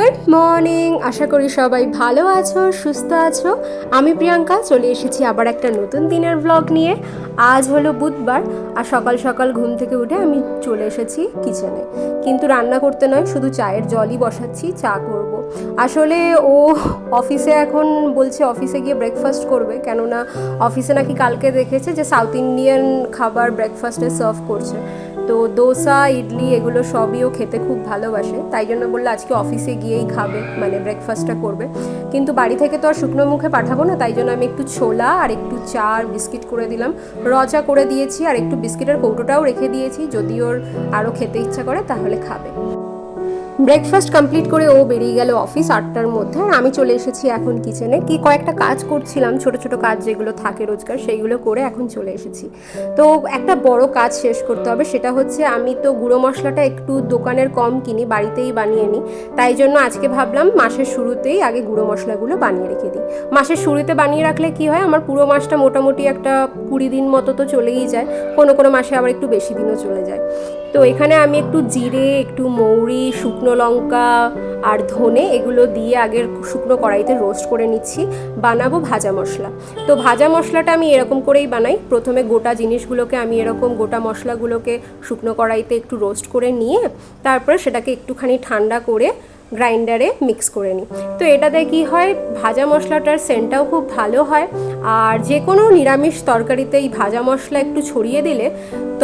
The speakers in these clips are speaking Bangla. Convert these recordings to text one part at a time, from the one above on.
গুড মর্নিং, আশা করি সবাই ভালো আছো, সুস্থ আছো। আমি প্রিয়াঙ্কা চলে এসেছি আবার একটা নতুন দিনের ব্লগ নিয়ে। আজ হলো বুধবার আর সকাল সকাল ঘুম থেকে উঠে আমি চলে এসেছি কিচেনে, কিন্তু রান্না করতে নয়, শুধু চায়ের জলই বসাচ্ছি, চা করব। আসলে ও অফিসে এখন বলছে অফিসে গিয়ে ব্রেকফাস্ট করবে, কেননা অফিসে নাকি কালকে দেখেছে যে সাউথ ইন্ডিয়ান খাবার ব্রেকফাস্টে সার্ভ করছে। তো দোসা, ইডলি এগুলো সবই ও খেতে খুব ভালোবাসে, তাই জন্য বললো আজকে অফিসে গিয়েই খাবে, মানে ব্রেকফাস্টটা করবে। কিন্তু বাড়ি থেকে তো আর শুকনো মুখে পাঠাবো না, তাই জন্য আমি একটু ছোলা আর একটু চা আর বিস্কিট করে দিলাম, র চা করে দিয়েছি, আর একটু বিস্কিটের কৌটোটাও রেখে দিয়েছি, যদি ওর আরও খেতে ইচ্ছা করে তাহলে খাবে। ব্রেকফাস্ট কমপ্লিট করে ও বেরিয়ে গেল অফিস 8টার মধ্যে, আর আমি চলে এসেছি এখন কিচেনে। কি কয়েকটা কাজ করছিলাম, ছোট ছোট কাজ যেগুলো থাকে রোজকার, সেইগুলো করে এখন চলে এসেছি। তো একটা বড় কাজ শেষ করতে হবে, সেটা হচ্ছে আমি তো গুঁড়ো মশলাটা একটু দোকানের কম কিনি, বাড়িতেই বানিয়ে নিই। তাই জন্য আজকে ভাবলাম মাসের শুরুতেই আগে গুঁড়ো মশলাগুলো বানিয়ে রেখে দিই। মাসের শুরুতে বানিয়ে রাখলে কি হয়, আমার পুরো মাসটা মোটামুটি একটা 20 দিন মতো তো চলেই যায়, কোনো কোনো মাসে আবার একটু বেশি দিনও চলে যায়। তো এখানে আমি একটু জিরে, একটু মৌরি, শুকনো লঙ্কা আর ধনে এগুলো দিয়ে আগের শুকনো কড়াইতে রোস্ট করে নিচ্ছি, বানাবো ভাজা মশলা। তো ভাজা মশলাটা আমি এরকম করেই বানাই, প্রথমে গোটা জিনিসগুলোকে আমি এরকম গোটা মশলাগুলোকে শুকনো কড়াইতে একটু রোস্ট করে নিয়ে তারপরে সেটাকে একটুখানি ঠান্ডা করে গ্রাইন্ডারে মিক্স করে নিই। তো এটাতে কি হয়, ভাজা মশলাটার সেন্টটাও খুব ভালো হয়, আর যে কোনো নিরামিষ তরকারিতে এই ভাজা মশলা একটু ছড়িয়ে দিলে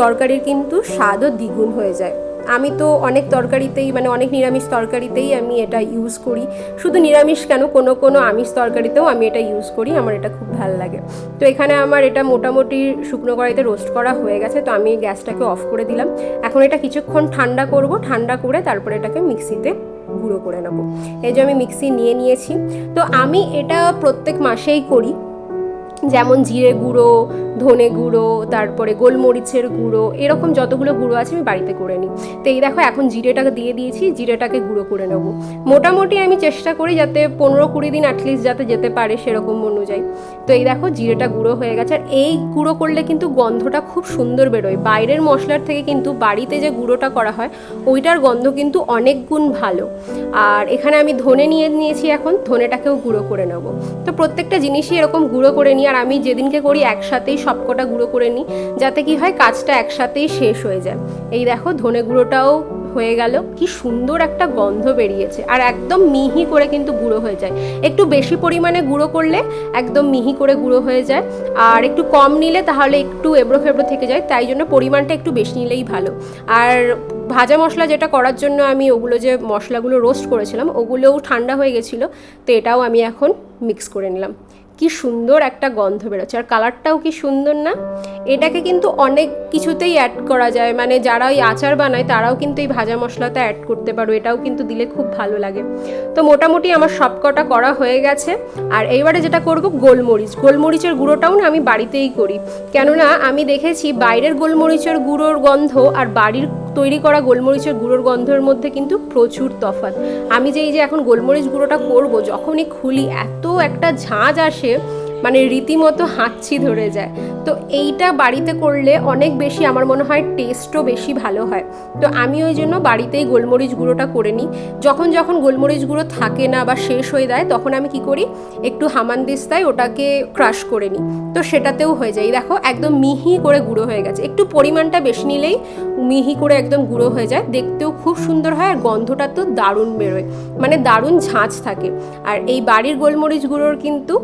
তরকারির কিন্তু স্বাদও দ্বিগুণ হয়ে যায়। আমি তো অনেক তরকারিতেই, মানে অনেক নিরামিষ তরকারিতেই আমি এটা ইউজ করি, শুধু নিরামিষ কেন, কোনো কোনো আমিষ তরকারিতেও আমি এটা ইউজ করি, আমার এটা খুব ভালো লাগে। তো এখানে আমার এটা মোটামুটি শুকনো কড়াইতে রোস্ট করা হয়ে গেছে, তো আমি গ্যাসটাকে অফ করে দিলাম। এখন এটা কিছুক্ষণ ঠান্ডা করব, ঠান্ডা করে তারপরে এটাকে মিক্সিতে গুঁড়ো করে নেবো। এই যে আমি মিক্সি নিয়ে নিয়েছি। তো আমি এটা প্রত্যেক মাসেই করি, যেমন জিরে গুঁড়ো, ধনে গুঁড়ো, তারপরে গোলমরিচের গুঁড়ো, এরকম যতগুলো গুঁড়ো আছে আমি বাড়িতে করে নিই। তো এই দেখো এখন জিরেটাকে দিয়ে দিয়েছি, জিরেটাকে গুঁড়ো করে নেবো। মোটামুটি আমি চেষ্টা করি যাতে 15-20 দিন অ্যাটলিস্ট যাতে যেতে পারে সেরকম অনুযায়ী। তো এই দেখো জিরেটা গুঁড়ো হয়ে গেছে, আর এই গুঁড়ো করলে কিন্তু গন্ধটা খুব সুন্দর বেরোয়, বাইরের মশলার থেকে কিন্তু বাড়িতে যে গুঁড়োটা করা হয় ওইটার গন্ধ কিন্তু অনেক গুণ ভালো। আর এখানে আমি ধনে নিয়ে নিয়েছি, এখন ধনেটাকেও গুঁড়ো করে নেবো। তো প্রত্যেকটা জিনিসই এরকম গুঁড়ো করে নিই, আর আমি যেদিনকে করি একসাথেই সবকটা গুঁড়ো করে নিই, যাতে কি হয় কাজটা একসাথেই শেষ হয়ে যায়। এই দেখো ধনে গুঁড়োটাও হয়ে গেল, কি সুন্দর একটা গন্ধ বেরিয়েছে, আর একদম মিহি করে কিন্তু গুঁড়ো হয়ে যায়। একটু বেশি পরিমাণে গুঁড়ো করলে একদম মিহি করে গুঁড়ো হয়ে যায়, আর একটু কম নিলে তাহলে একটু এবড়ো ফেবড়ো থেকে যায়, তাই জন্য পরিমাণটা একটু বেশি নিলেই ভালো। আর ভাজা মশলা যেটা করার জন্য আমি ওগুলো যে মশলাগুলো রোস্ট করেছিলাম ওগুলোও ঠান্ডা হয়ে গেছিলো, তো এটাও আমি এখন মিক্স করে নিলাম। কি সুন্দর একটা গন্ধ বেরোচ্ছে, আর কালারটাও কি সুন্দর না। এটাকে কিন্তু অনেক কিছুতেই অ্যাড করা যায়, মানে যারা ওই আচার বানায় তারাও কিন্তু এই ভাজা মশলাটা অ্যাড করতে পারো, এটাও কিন্তু দিলে খুব ভালো লাগে। তো মোটামুটি আমার সবকটা করা হয়ে গেছে। আর এইবারে যেটা করব, গোলমরিচের গুঁড়োটাও না আমি বাড়িতেই করি, কেননা আমি দেখেছি বাইরের গোলমরিচের গুঁড়োর গন্ধ আর বাড়ির তৈরি করা গোলমরিচের গুঁড়োর গন্ধের মধ্যে কিন্তু প্রচুর তফাৎ। আমি যে এই যে এখন গোলমরিচ গুঁড়োটা করব, যখনই খুলি এত একটা ঝাঁঝ আসে, মানে রীতিমতো হাঁচি ধরে যায়। তো এইটা বাড়িতে করলে অনেক বেশি আমার মনে হয় টেস্টও বেশি ভালো হয়। তো আমি ওই জন্য বাড়িতেই গোলমরিচ গুঁড়োটা করে নিই। যখন যখন গোলমরিচ গুঁড়ো থাকে না বা শেষ হয়ে যায়, তখন আমি কি করি, একটু হামানদিস্তায় ওটাকে ক্রাশ করে নিই, তো সেটাতেও হয়ে যায়। দেখো একদম মিহি করে গুঁড়ো হয়ে গেছে, একটু পরিমাণটা বেশি নিলেই মিহি করে একদম গুঁড়ো হয়ে যায়, দেখতেও খুব সুন্দর হয়, আর গন্ধটা তো দারুণ বেরোয়, মানে দারুণ ঝাঁঝ থাকে। আর এই বাড়ির গোলমরিচ গুঁড়োর কিন্তু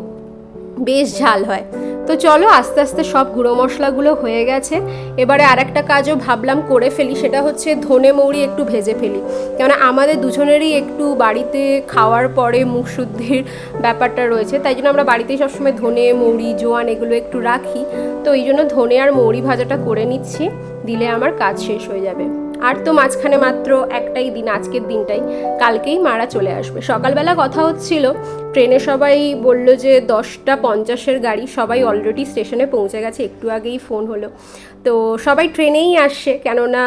বেশ ঝাল হয়। তো চলো আস্তে আস্তে সব গুঁড়ো মশলাগুলো হয়ে গেছে, এবারে আরেকটা কাজও ভাবলাম করে ফেলি, সেটা হচ্ছে ধনে মৌরি একটু ভেজে ফেলি, কেননা আমাদের দুজনেরই একটু বাড়িতে খাওয়ার পরে মুখ শুদ্ধির ব্যাপারটা রয়েছে, তাই জন্য আমরা বাড়িতেই সবসময় ধনে মৌরি জোয়ান এগুলো একটু রাখি। তো এই জন্য ধনে আর মৌরি ভাজাটা করে নিচ্ছি, দিলে আমার কাজ শেষ হয়ে যাবে। আর তো মাঝখানে মাত্র একটাই দিন, আজকের দিনটাই, কালকেই মারা চলে আসবে। সকালবেলা কথা হচ্ছিল, ট্রেনে সবাই বলল যে 10:50 গাড়ি, সবাই অলরেডি স্টেশনে পৌঁছে গেছে, একটু আগেই ফোন হলো। তো সবাই ট্রেনেই আসছে, কেননা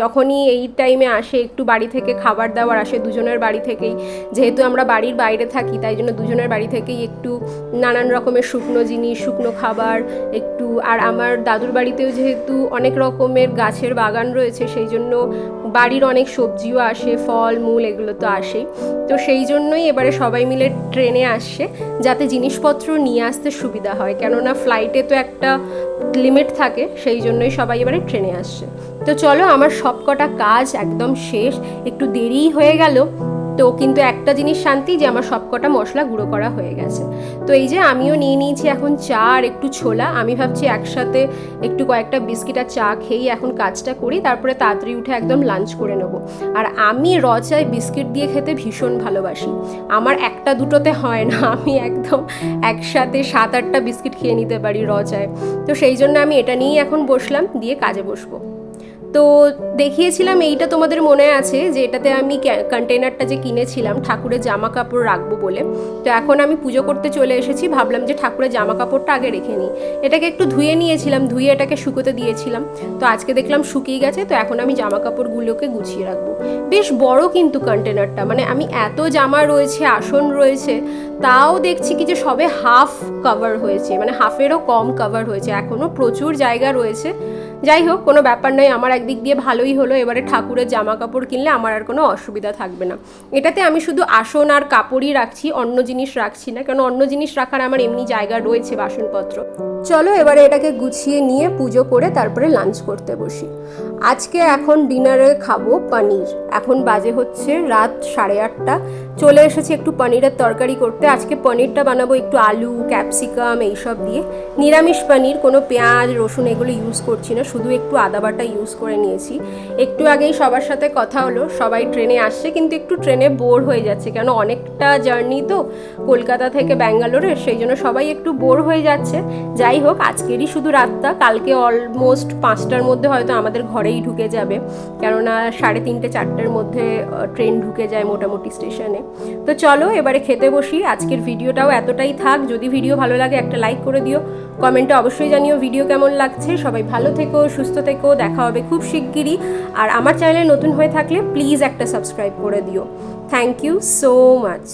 যখনই এই টাইমে আসে একটু বাড়ি থেকে খাবার দাবার আসে দুজনের বাড়ি থেকেই, যেহেতু আমরা বাড়ির বাইরে থাকি তাই জন্য দুজনের বাড়ি থেকেই একটু নানান রকমের শুকনো জিনিস, শুকনো খাবার একটু, আর আমার দাদুর বাড়িতেও যেহেতু অনেক রকমের গাছের বাগান রয়েছে, সেই জন্য বাড়ির অনেক সবজিও আসে, ফল মূল এগুলো তো আসেই। তো সেই জন্যই এবারে সবাই মিলে ট্রেনে আসছে, যাতে জিনিসপত্র নিয়ে আসতে সুবিধা হয়, কেননা ফ্লাইটে তো একটা লিমিট থাকে, সেই জন্যই সবাই এবারে ট্রেনে আসছে। তো চলো, আমার সব কটা কাজ একদম শেষ, একটু দেরিই হয়ে গেল, তো কিন্তু একটা জিনিস শান্তি যে আমার সব কটা মশলা গুঁড়ো করা হয়ে গেছে। তো এই যে আমিও নিয়ে নিয়েছি এখন চা আর একটু ছোলা। আমি ভাবছি একসাথে একটু কয়েকটা বিস্কিট আর চা খেয়েই এখন কাজটা করি, তারপরে তাড়াতাড়ি উঠে একদম লাঞ্চ করে নেব। আর আমি র চায় বিস্কিট দিয়ে খেতে ভীষণ ভালোবাসি, আমার একটা দুটোতে হয় না, আমি একদম একসাথে 7-8টা বিস্কিট খেয়ে নিতে পারি র চায়। তো সেই জন্য আমি এটা নিয়েই এখন বসলাম, দিয়ে কাজে বসবো। তো দেখিয়েছিলাম এইটা, তোমাদের মনে আছে যে এটাতে আমি কন্টেনারটা যে কিনেছিলাম ঠাকুরের জামা কাপড় রাখবো বলে। তো এখন আমি পুজো করতে চলে এসেছি, ভাবলাম যে ঠাকুরের জামা কাপড়টা আগে রেখে নিই। এটাকে একটু ধুয়ে নিয়েছিলাম, ধুয়ে এটাকে শুকোতে দিয়েছিলাম, তো আজকে দেখলাম শুকিয়ে গেছে। তো এখন আমি জামা কাপড়গুলোকে গুছিয়ে রাখবো। বেশ বড় কিন্তু কন্টেনারটা, মানে আমি এত জামা রয়েছে, আসন রয়েছে, তাও দেখছি কি যে সবে হাফ কভার হয়েছে, মানে হাফেরও কম কভার হয়েছে, এখনও প্রচুর জায়গা রয়েছে। যাই হোক, কোনো ব্যাপার নয়, আমার একদিক দিয়ে ভালোই হলো, এবারে ঠাকুরের জামা কাপড় কিনলে আমার আর কোনো অসুবিধা থাকবে না। এটাতে আমি শুধু আসন আর কাপড়ই রাখছি, অন্য জিনিস রাখছি না, কারণ অন্য জিনিস রাখার আমার এমনি জায়গা রয়েছে, বাসনপত্র। চলো এবারে এটাকে গুছিয়ে নিয়ে পুজো করে তারপরে লাঞ্চ করতে বসি। আজকে এখন ডিনারে খাবো পনির। এখন বাজে হচ্ছে রাত 8:30। চলে এসেছি একটু পনিরের তরকারি করতে। আজকে পনিরটা বানাবো একটু আলু, ক্যাপসিকাম এইসব দিয়ে, নিরামিষ পনির, কোনো পেঁয়াজ রসুন এগুলো ইউজ করছি না, শুধু একটু আদা বাটা ইউজ করে নিয়েছি। একটু আগেই সবার সাথে কথা হলো, সবাই ট্রেনে আসছে, কিন্তু একটু ট্রেনে বোর হয়ে যাচ্ছে, কেন অনেকটা জার্নি তো কলকাতা থেকে ব্যাঙ্গালোরে, সেই জন্য সবাই একটু বোর হয়ে যাচ্ছে। যাই হোক, আজকেরই শুধু রাতটা, কালকে অলমোস্ট 5টার মধ্যে হয়তো আমাদের ঘরেই ঢুকে যাবে, কেননা 3:30-4টার মধ্যে ট্রেন ঢুকে যায় মোটামুটি স্টেশনে। তো চলো এবারে খেতে বসি। আজকের ভিডিওটাও এতটাই থাক, যদি ভিডিও ভালো লাগে একটা লাইক করে দিও, কমেন্টে অবশ্যই জানিও ভিডিও কেমন লাগছে। সবাই ভালো থেকো, সুস্থ থেকো, দেখা হবে খুব শিগগিরই। আর আমার চ্যানেলে নতুন হয়ে থাকলে প্লিজ একটা সাবস্ক্রাইব করে দিও। Thank you so much.